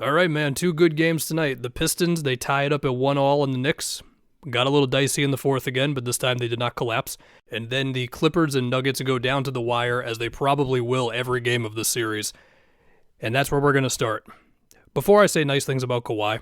All right, man, two good games tonight. The Pistons, they tie it up at 1-1 on the Knicks. Got a little dicey in the fourth again, but this time they did not collapse. And then the Clippers and Nuggets go down to the wire, as they probably will every game of the series. And that's where we're going to start. Before I say nice things about Kawhi,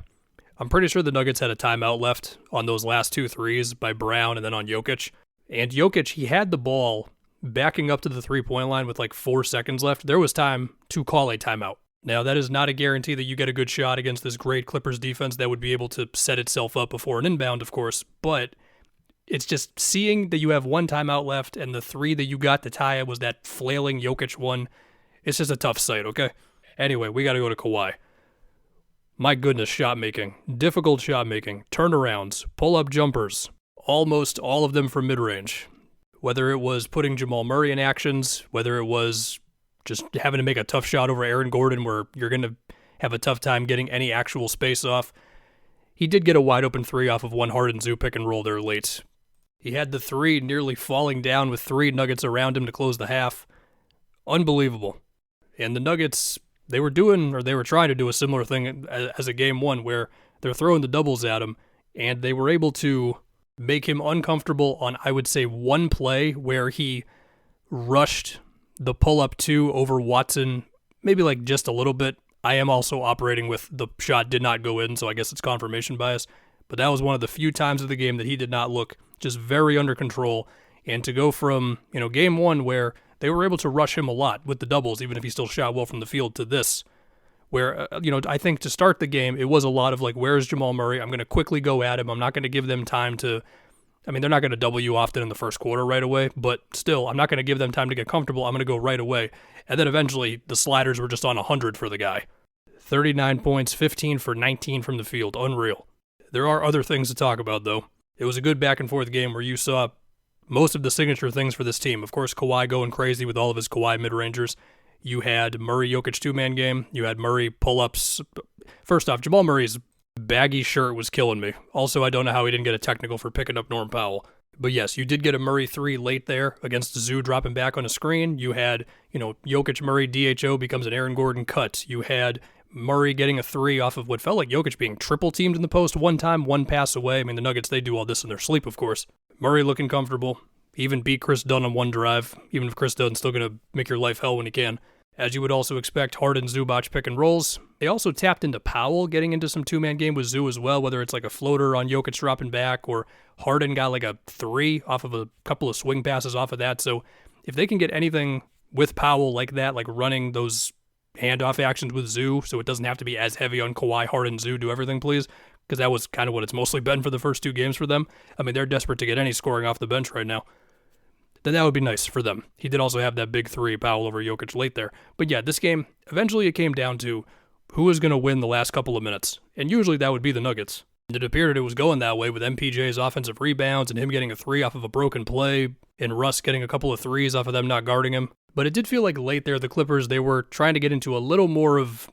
I'm pretty sure the Nuggets had a timeout left on those last two threes by Brown and then on Jokic. And Jokic, he had the ball backing up to the three-point line with like 4 seconds left. There was time to call a timeout. Now, that is not a guarantee that you get a good shot against this great Clippers defense that would be able to set itself up before an inbound, of course, but it's just seeing that you have one timeout left and the three that you got to tie it was that flailing Jokic one. It's just a tough sight, okay? Anyway, we got to go to Kawhi. My goodness, shot making. Difficult shot making. Turnarounds. Pull-up jumpers. Almost all of them from mid-range. Whether it was putting Jamal Murray in actions, whether it was just having to make a tough shot over Aaron Gordon where you're going to have a tough time getting any actual space off. He did get a wide open three off of one Harden Zoo pick and roll there late. He had the three nearly falling down with three Nuggets around him to close the half. Unbelievable. And the Nuggets, they were trying to do a similar thing as a game one where they're throwing the doubles at him, and they were able to make him uncomfortable on, I would say, one play where he rushed the pull-up two over Watson, maybe like just a little bit. I am also operating with the shot did not go in, so I guess it's confirmation bias. But that was one of the few times of the game that he did not look just very under control. And to go from, game one where they were able to rush him a lot with the doubles, even if he still shot well from the field, to this, where, I think to start the game, it was a lot of like, where's Jamal Murray? I'm going to quickly go at him. I'm not going to give them time to... they're not going to double you often in the first quarter right away, but still, I'm not going to give them time to get comfortable. I'm going to go right away. And then eventually, the sliders were just on 100 for the guy. 39 points, 15 for 19 from the field. Unreal. There are other things to talk about, though. It was a good back-and-forth game where you saw most of the signature things for this team. Of course, Kawhi going crazy with all of his Kawhi mid-rangers. You had Murray-Jokic two-man game. You had Murray pull-ups. First off, Jamal Murray's baggy shirt was killing me. Also, I don't know how he didn't get a technical for picking up Norm Powell. But yes, you did get a Murray 3 late there against Zoo dropping back on a screen. You had, Jokic Murray DHO becomes an Aaron Gordon cut. You had Murray getting a 3 off of what felt like Jokic being triple teamed in the post one time, one pass away. The Nuggets, they do all this in their sleep, of course. Murray looking comfortable. Even beat Chris Dunn on one drive, even if Chris Dunn's still going to make your life hell when he can. As you would also expect, Harden, Zubac pick and rolls. They also tapped into Powell getting into some two-man game with Zoo as well, whether it's like a floater on Jokic dropping back or Harden got like a 3 off of a couple of swing passes off of that. So if they can get anything with Powell like that, like running those handoff actions with Zoo so it doesn't have to be as heavy on Kawhi, Harden, Zoo, do everything please, because that was kind of what it's mostly been for the first two games for them. They're desperate to get any scoring off the bench right now. Then that would be nice for them. He did also have that big 3 Powell over Jokic late there. But yeah, this game, eventually it came down to who was going to win the last couple of minutes. And usually that would be the Nuggets. And it appeared it was going that way with MPJ's offensive rebounds and him getting a 3 off of a broken play and Russ getting a couple of 3s off of them not guarding him. But it did feel like late there, the Clippers, they were trying to get into a little more of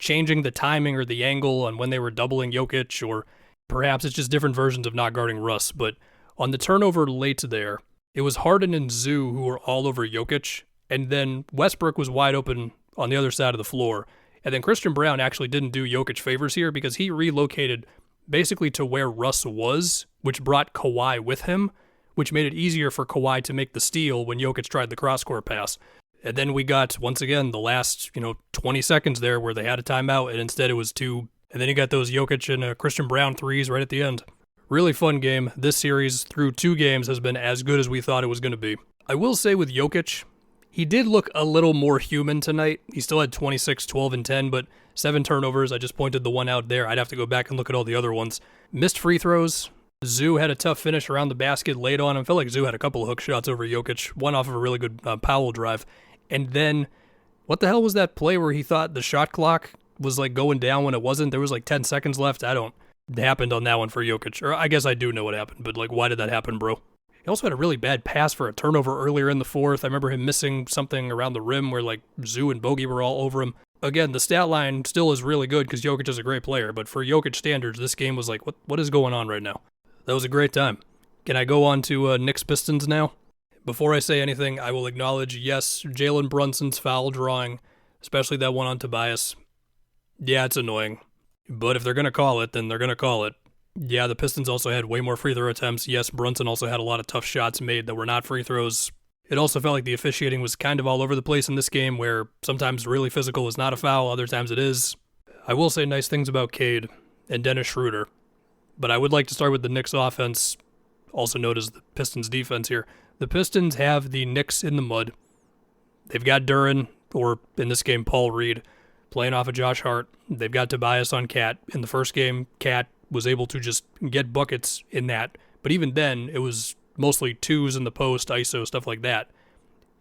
changing the timing or the angle on when they were doubling Jokic, or perhaps it's just different versions of not guarding Russ. But on the turnover late there, it was Harden and Zoo who were all over Jokic, and then Westbrook was wide open on the other side of the floor. And then Christian Brown actually didn't do Jokic favors here because he relocated basically to where Russ was, which brought Kawhi with him, which made it easier for Kawhi to make the steal when Jokic tried the cross-court pass. And then we got, once again, the last 20 seconds there where they had a timeout, and instead it was 2. And then you got those Jokic and Christian Brown 3s right at the end. Really fun game. This series, through 2 games, has been as good as we thought it was going to be. I will say with Jokic, he did look a little more human tonight. He still had 26, 12, and 10, but 7 turnovers. I just pointed the one out there. I'd have to go back and look at all the other ones. Missed free throws. Zoo had a tough finish around the basket late on. I felt like Zoo had a couple of hook shots over Jokic, one off of a really good Powell drive. And then, what the hell was that play where he thought the shot clock was like going down when it wasn't? There was like 10 seconds left. It happened on that one for Jokic. Or I guess I do know what happened, but like, why did that happen, bro? He also had a really bad pass for a turnover earlier in the fourth. I remember him missing something around the rim where like Zoo and Bogey were all over him. Again, the stat line still is really good because Jokic is a great player, but for Jokic standards, this game was like, what is going on right now? That was a great time. Can I go on to Knicks Pistons now? Before I say anything, I will acknowledge, yes, Jalen Brunson's foul drawing, especially that one on Tobias. Yeah, it's annoying. But if they're going to call it, then they're going to call it. Yeah, the Pistons also had way more free throw attempts. Yes, Brunson also had a lot of tough shots made that were not free throws. It also felt like the officiating was kind of all over the place in this game, where sometimes really physical is not a foul, other times it is. I will say nice things about Cade and Dennis Schroeder, but I would like to start with the Knicks offense, also known as the Pistons defense here. The Pistons have the Knicks in the mud. They've got Duren, or in this game, Paul Reed, playing off of Josh Hart. They've got Tobias on Cat. In the first game, Cat was able to just get buckets in that, but even then, it was mostly twos in the post, ISO, stuff like that.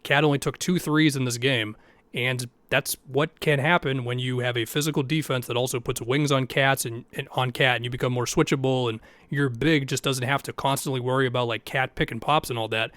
Cat only took 2 threes in this game, and that's what can happen when you have a physical defense that also puts wings on Cats and on Cat, and you become more switchable, and your big just doesn't have to constantly worry about like Cat pick and pops and all that.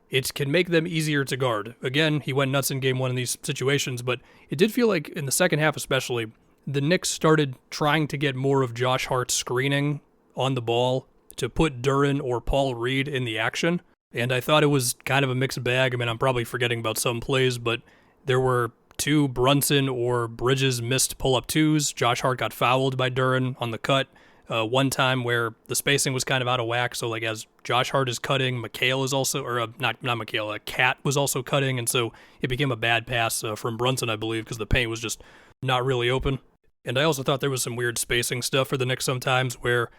It can make them easier to guard. Again, he went nuts in game 1 in these situations, but it did feel like in the second half especially, the Knicks started trying to get more of Josh Hart's screening on the ball to put Duren or Paul Reed in the action. And I thought it was kind of a mixed bag. I mean, I'm probably forgetting about some plays, but there were 2 Brunson or Bridges missed pull-up 2s. Josh Hart got fouled by Duren on the cut. One time where the spacing was kind of out of whack. So like as Josh Hart is cutting, McHale is also, or not McHale, Cat was also cutting. And so it became a bad pass from Brunson, I believe, because the paint was just not really open. And I also thought there was some weird spacing stuff for the Knicks sometimes where,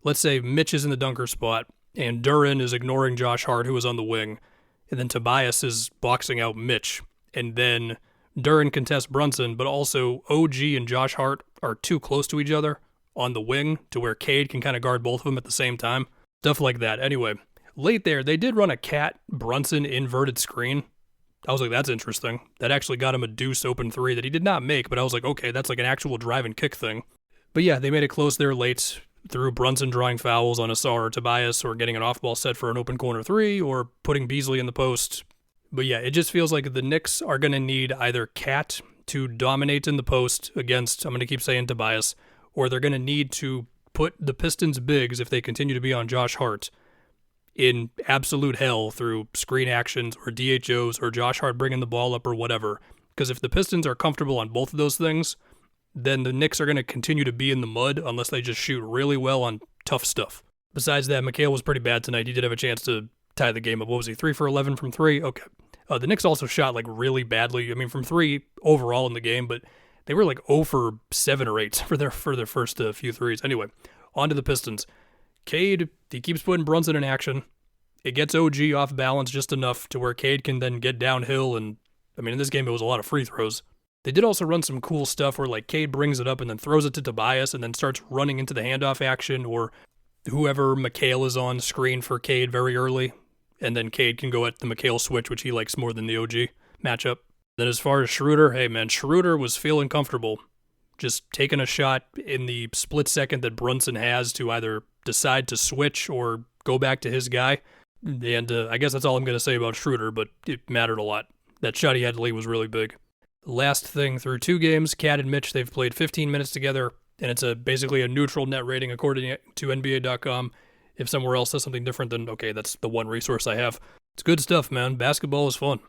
let's say Mitch is in the dunker spot and Duren is ignoring Josh Hart, who was on the wing, and then Tobias is boxing out Mitch, and then Duren contests Brunson, but also OG and Josh Hart are too close to each other on the wing to where Cade can kind of guard both of them at the same time. Stuff like that. Anyway, late there, they did run a Cat Brunson inverted screen. I was like, that's interesting. That actually got him a deuce open 3 that he did not make, but I was like, okay, that's like an actual drive and kick thing. But yeah, they made it close there late through Brunson drawing fouls on Asar or Tobias, or getting an off-ball set for an open corner 3, or putting Beasley in the post. But yeah, it just feels like the Knicks are going to need either Cat to dominate in the post against, I'm going to keep saying Tobias, or they're going to need to put the Pistons bigs, if they continue to be on Josh Hart, in absolute hell through screen actions or DHOs or Josh Hart bringing the ball up or whatever. Because if the Pistons are comfortable on both of those things, then the Knicks are going to continue to be in the mud unless they just shoot really well on tough stuff. Besides that, McHale was pretty bad tonight. He did have a chance to tie the game up. What was he, 3 for 11 from 3? Okay. The Knicks also shot like really badly. I mean, from 3 overall in the game, but they were like 0 for 7 or 8 for their first few threes. Anyway, on to the Pistons. Cade, he keeps putting Brunson in action. It gets OG off balance just enough to where Cade can then get downhill, and I mean, in this game it was a lot of free throws. They did also run some cool stuff where like Cade brings it up and then throws it to Tobias and then starts running into the handoff action, or whoever McHale is on screen for Cade very early, and then Cade can go at the McHale switch, which he likes more than the OG matchup. Then as far as Schroeder, hey man, Schroeder was feeling comfortable just taking a shot in the split second that Brunson has to either decide to switch or go back to his guy. And I guess that's all I'm going to say about Schroeder, but it mattered a lot. That shot he had to lead was really big. Last thing, through 2 games, Cat and Mitch, they've played 15 minutes together, and it's basically a neutral net rating according to NBA.com. If somewhere else says something different, then okay, that's the one resource I have. It's good stuff, man. Basketball is fun.